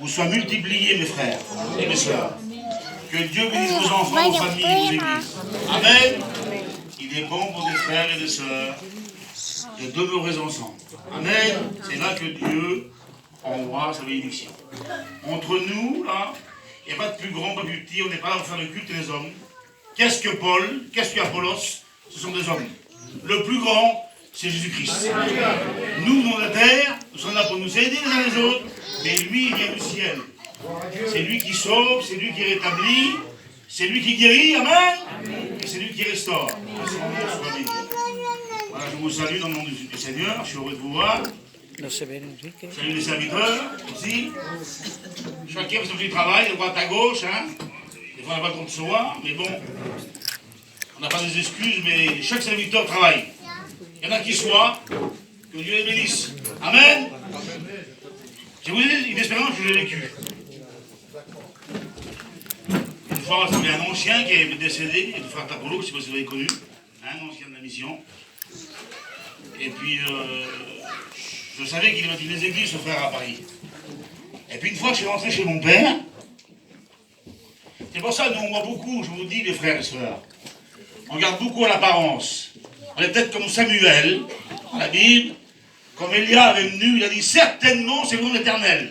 vous soient multipliés, mes frères et mes soeurs. Que Dieu bénisse vos enfants, vos familles, vos églises. Amen. Il est bon pour des frères et des sœurs de demeurer ensemble. Amen. C'est là que Dieu envoie sa bénédiction. Entre nous, là, il n'y a pas de plus grand, pas de plus petit. On n'est pas là pour faire le culte des hommes. Qu'est-ce que Paul? Qu'est-ce que Apollos? Ce sont des hommes. Le plus grand, c'est Jésus-Christ. Nous, dans la terre, nous sommes là pour nous aider les uns les autres, mais lui, il vient du ciel. C'est lui qui sauve, c'est lui qui rétablit, c'est lui qui guérit, amen, et c'est lui qui restaure. Que son nom soit béni. Voilà, je vous salue dans le nom du Seigneur, je suis heureux de vous voir. Salut les serviteurs aussi. Chacun fait son petit travail, de droite à gauche, hein. Des fois on n'a pas trop de savoir, mais bon, on n'a pas des excuses, mais chaque serviteur travaille. Il y en a qui soient, que Dieu les bénisse. Amen. Je vous dis une expérience que j'ai vécue. Une fois, il y avait un ancien qui est décédé, le frère Tapolo, je ne sais pas si vous avez connu, un ancien de la mission. Et puis, je savais qu'il avait des églises, ce frère, à Paris. Et puis, une fois, je suis rentré chez mon père. C'est pour ça que nous, on voit beaucoup, je vous dis, les frères et sœurs. On regarde beaucoup à l'apparence. On est peut-être comme Samuel, dans la Bible. Comme Élia avait venu, il a dit certainement c'est le nom de l'Éternel.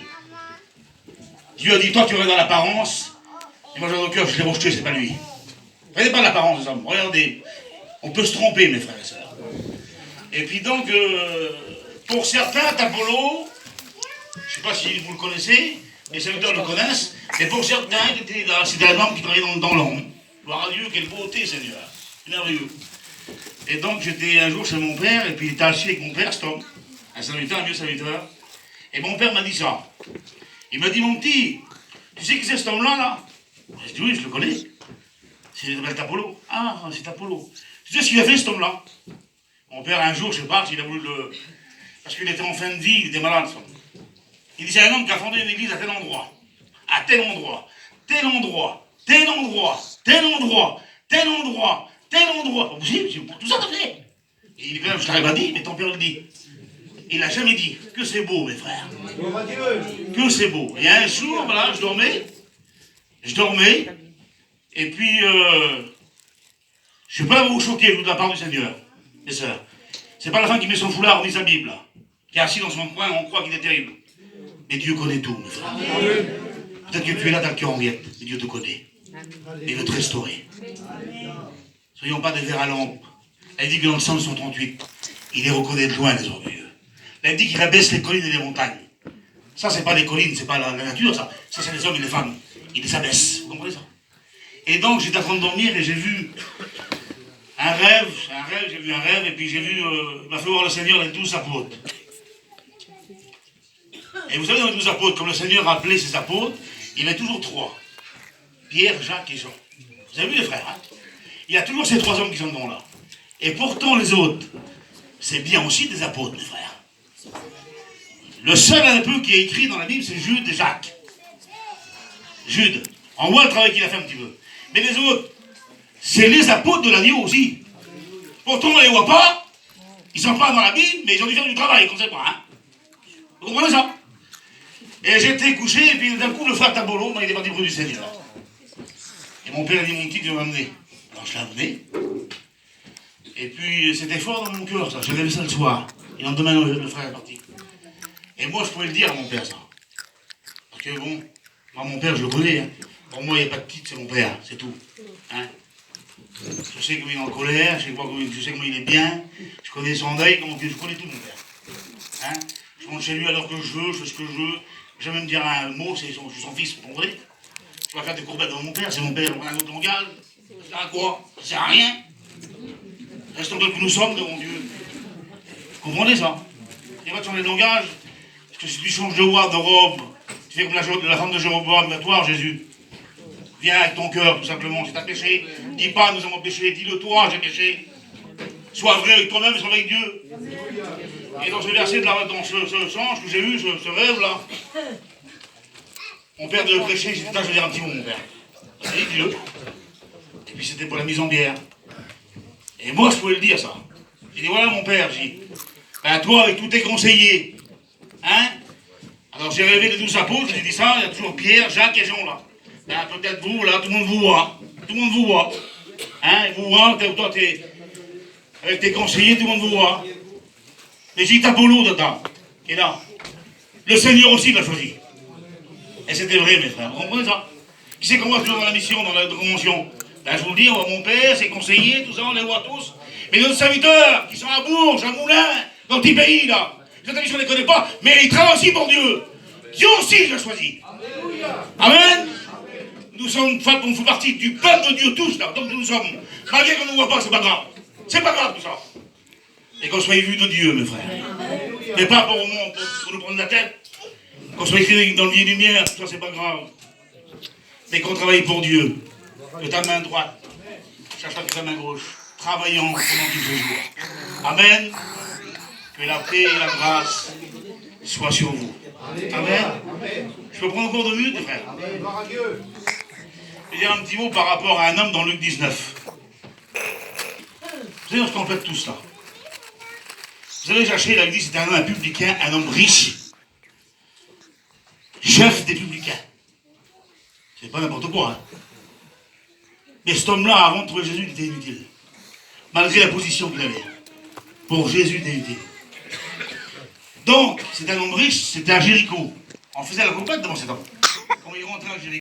Dieu a dit toi tu regardes l'apparence, et moi j'ai dans le cœur, je l'ai rejeté, c'est pas lui. Regardez pas l'apparence des hommes, regardez. On peut se tromper, mes frères et sœurs. Et puis donc, pour certains, Tapolo, je ne sais pas si vous le connaissez, les serviteurs le connaissent, mais pour certains, c'était un homme qui travaillait dans l'ombre. Gloire à Dieu, quelle beauté, Seigneur. C'est merveilleux. Et donc j'étais un jour chez mon père, et puis il était assis avec mon père, Stop. Un serviteur, un vieux serviteur. Et mon père m'a dit ça. Il m'a dit, mon petit, tu sais qui c'est cet homme-là, là? J'ai dit, oui, je le connais. C'est Tapolo. Ah, c'est Tapolo. Tu sais ce qu'il a fait, cet homme-là? Mon père, un jour, je sais pas, il a voulu le... Parce qu'il était en fin de vie, il était malade, ça. Il dit, c'est un homme qui a fondé une église à tel endroit. À tel endroit. Tel endroit. Tel endroit. Tel endroit. Tel endroit. Tel endroit. Pas possible, tout ça t'as fait. Et il dit, je t'arrive à dire, mais ton père le dit. Il n'a jamais dit que c'est beau, mes frères. Que c'est beau. Et un jour, voilà, je dormais, et puis, je ne sais pas vous choquer, de la part du Seigneur, mes sœurs. C'est pas la femme qui met son foulard, on lit sa Bible, là, qui est assis dans son coin, on croit qu'il est terrible. Mais Dieu connaît tout, mes frères. Peut-être que tu es là, t'as le cœur en miettes, mais Dieu te connaît. Et il veut te restaurer. Soyons pas des vers à lampe. Elle dit que dans le Psaume 138, il les reconnaît de loin, les orgueilleux. Elle dit qu'il abaisse les collines et les montagnes. Ça, c'est pas des collines, c'est pas la nature, ça. Ça, c'est les hommes et les femmes. Il les abaisse. Vous comprenez ça? Et donc, j'étais en train de dormir et j'ai vu un rêve, et puis j'ai vu, il m'a fait voir le Seigneur les 12 apôtres. Et vous savez, dans les 12 apôtres, comme le Seigneur a appelé ses apôtres, il y en a toujours 3. Pierre, Jacques et Jean. Vous avez vu les frères, hein? Il y a toujours ces 3 hommes qui sont dedans là. Et pourtant, les autres, c'est bien aussi des apôtres, mes frères. Le seul un peu qui est écrit dans la Bible, c'est Jude et Jacques. Jude. On voit le travail qu'il a fait un petit peu. Mais les autres, c'est les apôtres de l'agneau aussi. Pourtant, on ne les voit pas. Ils ne sont pas dans la Bible, mais ils ont dû faire du travail, comme c'est pas. Hein? Vous comprenez ça? Et j'étais couché, et puis d'un coup, le frère Tabolo, il est parti près du Seigneur. Et mon père a dit, mon petit, tu vas m'amener. Alors je l'ai amené. Et puis, c'était fort dans mon cœur, ça. J'ai rêvé ça le soir. Et le lendemain, le frère est parti. Et moi, je pouvais le dire à mon père, ça. Parce que bon, moi, mon père, je le connais. Hein. Pour moi, il n'y a pas de titre, c'est mon père, c'est tout. Hein. Je sais comment il est en colère, je sais comment il est bien. Je connais son deuil, je connais tout, mon père. Hein. Je monte chez lui alors que je veux, je fais ce que je veux. Jamais me dire un mot, je suis son fils, vous comprenez? Je vais pas faire des courbettes devant mon père, c'est mon père, on prend un autre langage. Ça sert à quoi? Ça sert à rien. Restons que nous sommes devant Dieu. Vous comprenez ça? Il n'y a pas de changer de langage. Parce que si tu changes de voix, de robe, tu fais comme la femme de Jéroboam, à toi, Jésus. Viens avec ton cœur, tout simplement. Si tu as péché, dis pas nous avons péché, dis-le toi, j'ai péché. Sois vrai avec toi-même et sois avec Dieu. Et dans ce verset, dans ce sens que j'ai eu, ce rêve-là, mon père devait prêcher, j'ai dit, je vais dire un petit mot, mon père. Allez, dis-le. Et puis c'était pour la mise en bière. Et moi, je pouvais le dire, ça. J'ai dit, voilà mon père, j'ai dit, ben, toi, avec tous tes conseillers, hein, Alors j'ai rêvé les 12 apôtres, j'ai dit ça, il y a toujours Pierre, Jacques et Jean là. Ben, peut-être vous, là, tout le monde vous voit. Tout le monde vous voit. Hein, ils vous voient, toi, avec tes conseillers, tout le monde vous voit. Et j'ai dit Apollo dedans, qui est là. Le Seigneur aussi l'a choisi. Et c'était vrai, mes frères. Vous comprenez ça? Qui c'est qu'on voit toujours dans la mission, dans la convention? Ben, je vous le dis, on voit mon père, ses conseillers, tout ça, on les voit tous. Mais nos serviteurs, qui sont à Bourges, à Moulins, dans le petit pays, là. Les autres, on ne les connaît pas, mais ils travaillent aussi pour Dieu. Dieu aussi l'a choisi. Amen. Nous sommes, on fait partie du peuple de Dieu tous, là. Donc nous sommes. Malgré qu'on ne nous voit pas, c'est pas grave. C'est pas grave, tout ça. Et qu'on soit vus de Dieu, mes frères. Mais pas pour nous prendre la tête. Qu'on soit écrit dans le lit lumière, tout ça, c'est pas grave. Mais qu'on travaille pour Dieu. De ta main droite, cherche ta main gauche, travaillant pendant tous ces jours. Amen. Que la paix et la grâce soient sur vous. Amen. Je peux prendre encore 2 minutes, frère. Je vais dire un petit mot par rapport à un homme dans Luc 19. Vous savez, on se complète tout cela. Vous savez, Zaché, il avait dit c'était un homme publicain, un homme riche, chef des publicains. C'est pas n'importe quoi, hein. Mais cet homme-là, avant de trouver Jésus, il était inutile. Malgré la position qu'il avait. Pour Jésus, il était inutile. Donc, c'était un homme riche, c'était à Jéricho. On faisait la compète devant cet homme. Quand il rentrait à Jéricho,